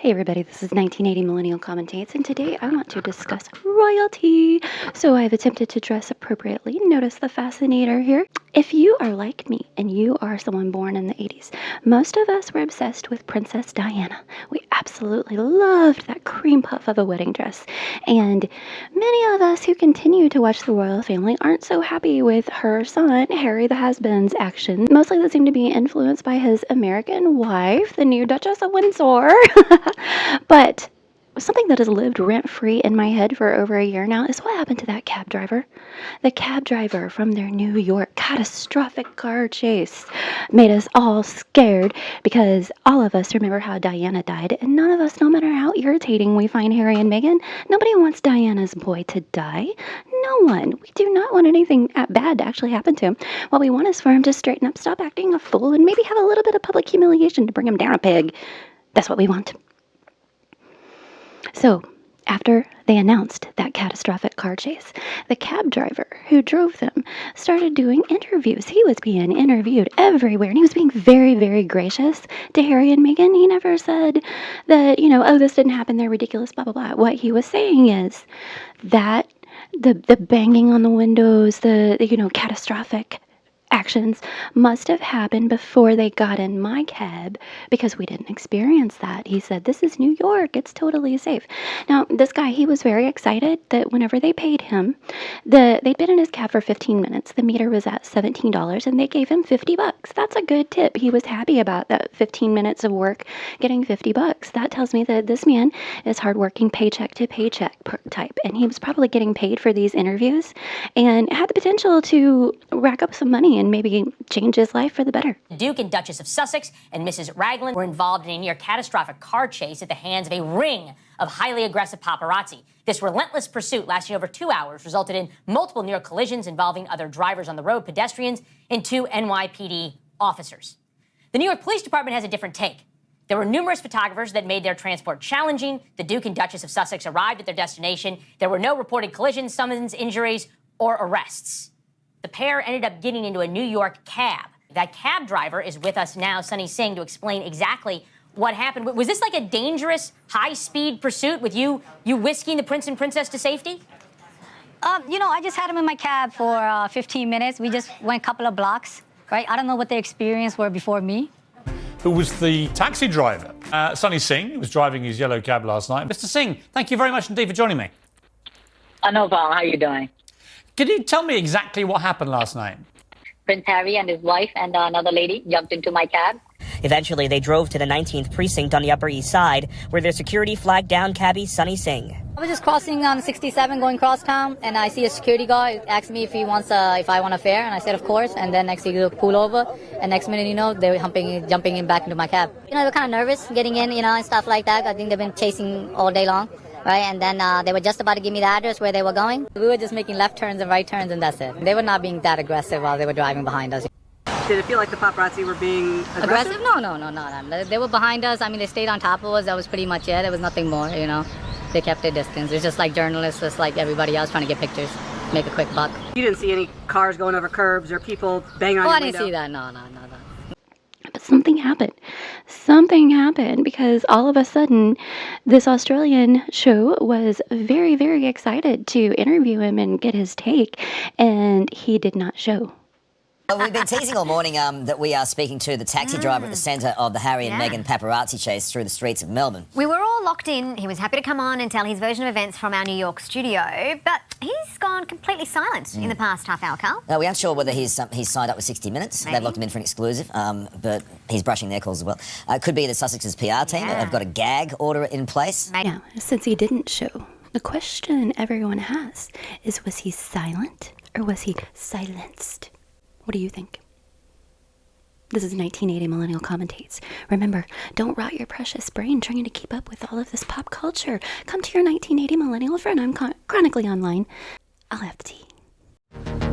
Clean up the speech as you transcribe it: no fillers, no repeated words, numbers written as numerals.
Hey everybody, this is 1980 Millennial Commentates, and today I want to discuss royalty. So I've attempted to dress appropriately. Notice the fascinator here. If you are like me and you are someone born in the 80s, most of us were obsessed with Princess Diana. We absolutely loved that cream puff of a wedding dress. And many of us who continue to watch the royal family aren't so happy with her son, Harry the Has-Been's actions. Mostly that seem to be influenced by his American wife, the new Duchess of Windsor. But something that has lived rent-free in my head for over a year now is what happened to that cab driver. The cab driver from their New York catastrophic car chase made us all scared because all of us remember how Diana died, and none of us, no matter how irritating we find Harry and Meghan, nobody wants Diana's boy to die. No one. We do not want anything bad to actually happen to him. What we want is for him to straighten up, stop acting a fool, and maybe have a little bit of public humiliation to bring him down a peg. That's what we want. So, after they announced that catastrophic car chase, the cab driver who drove them started doing interviews. He was being interviewed everywhere, and he was being very, very gracious to Harry and Meghan. He never said that, oh, this didn't happen, they're ridiculous, blah, blah, blah. What he was saying is that the banging on the windows, the catastrophic actions must have happened before they got in my cab because we didn't experience that. He said, this is New York. It's totally safe. Now, this guy, he was very excited that whenever they paid him, they'd been in his cab for 15 minutes. The meter was at $17 and they gave him $50. That's a good tip. He was happy about that 15 minutes of work getting $50. That tells me that this man is hardworking, paycheck to paycheck type. And he was probably getting paid for these interviews and had the potential to rack up some money and maybe change his life for the better. The Duke and Duchess of Sussex and Mrs. Raglan were involved in a near catastrophic car chase at the hands of a ring of highly aggressive paparazzi. This relentless pursuit lasting over 2 hours resulted in multiple near collisions involving other drivers on the road, pedestrians, and 2 NYPD officers. The New York Police Department has a different take. There were numerous photographers that made their transport challenging. The Duke and Duchess of Sussex arrived at their destination. There were no reported collisions, summons, injuries, or arrests. The pair ended up getting into a New York cab. That cab driver is with us now, Singh, to explain exactly what happened. Was this like a dangerous, high-speed pursuit with you whisking the prince and princess to safety? I just had him in my cab for 15 minutes. We just went a couple of blocks, right? I don't know what their experience were before me. Who was the taxi driver? Singh, who was driving his yellow cab last night. Mr. Singh, thank you very much indeed for joining me. No problem. How are you doing? Can you tell me exactly what happened last night? Prince Harry and his wife and another lady jumped into my cab. Eventually, they drove to the 19th precinct on the Upper East Side, where their security flagged down cabbie Singh. I was just crossing on 67 going cross town, and I see a security guard ask me if I want a fare, and I said of course. And then next thing you pull over, and next minute they were jumping in back into my cab. They were kind of nervous getting in, and stuff like that. I think they've been chasing all day long. Right, and then they were just about to give me the address where they were going. We were just making left turns and right turns, and that's it. They were not being that aggressive while they were driving behind us. Did it feel like the paparazzi were being aggressive? No. They were behind us. I mean, they stayed on top of us. That was pretty much it. There was nothing more, They kept their distance. It's just like journalists, just like everybody else trying to get pictures, make a quick buck. You didn't see any cars going over curbs or people banging on your window? I didn't see that. No. But something happened. Something happened because all of a sudden this Australian show was very, very excited to interview him and get his take, and he did not show. Well, we've been teasing all morning that we are speaking to the taxi driver at the centre of the Harry and Meghan paparazzi chase through the streets of Melbourne. We were all locked in. He was happy to come on and tell his version of events from our New York studio, but he's gone completely silent in the past half hour, Carl. We aren't sure whether he's signed up with 60 Minutes. Maybe. They've locked him in for an exclusive, but he's brushing their calls as well. It could be the Sussex's PR team. They've got a gag order in place. Yeah, since he didn't show, the question everyone has is, was he silent or was he silenced? What do you think? This is 1980 Millennial Commentates. Remember, don't rot your precious brain trying to keep up with all of this pop culture. Come to your 1980 Millennial friend. I'm chronically online. I'll have the tea.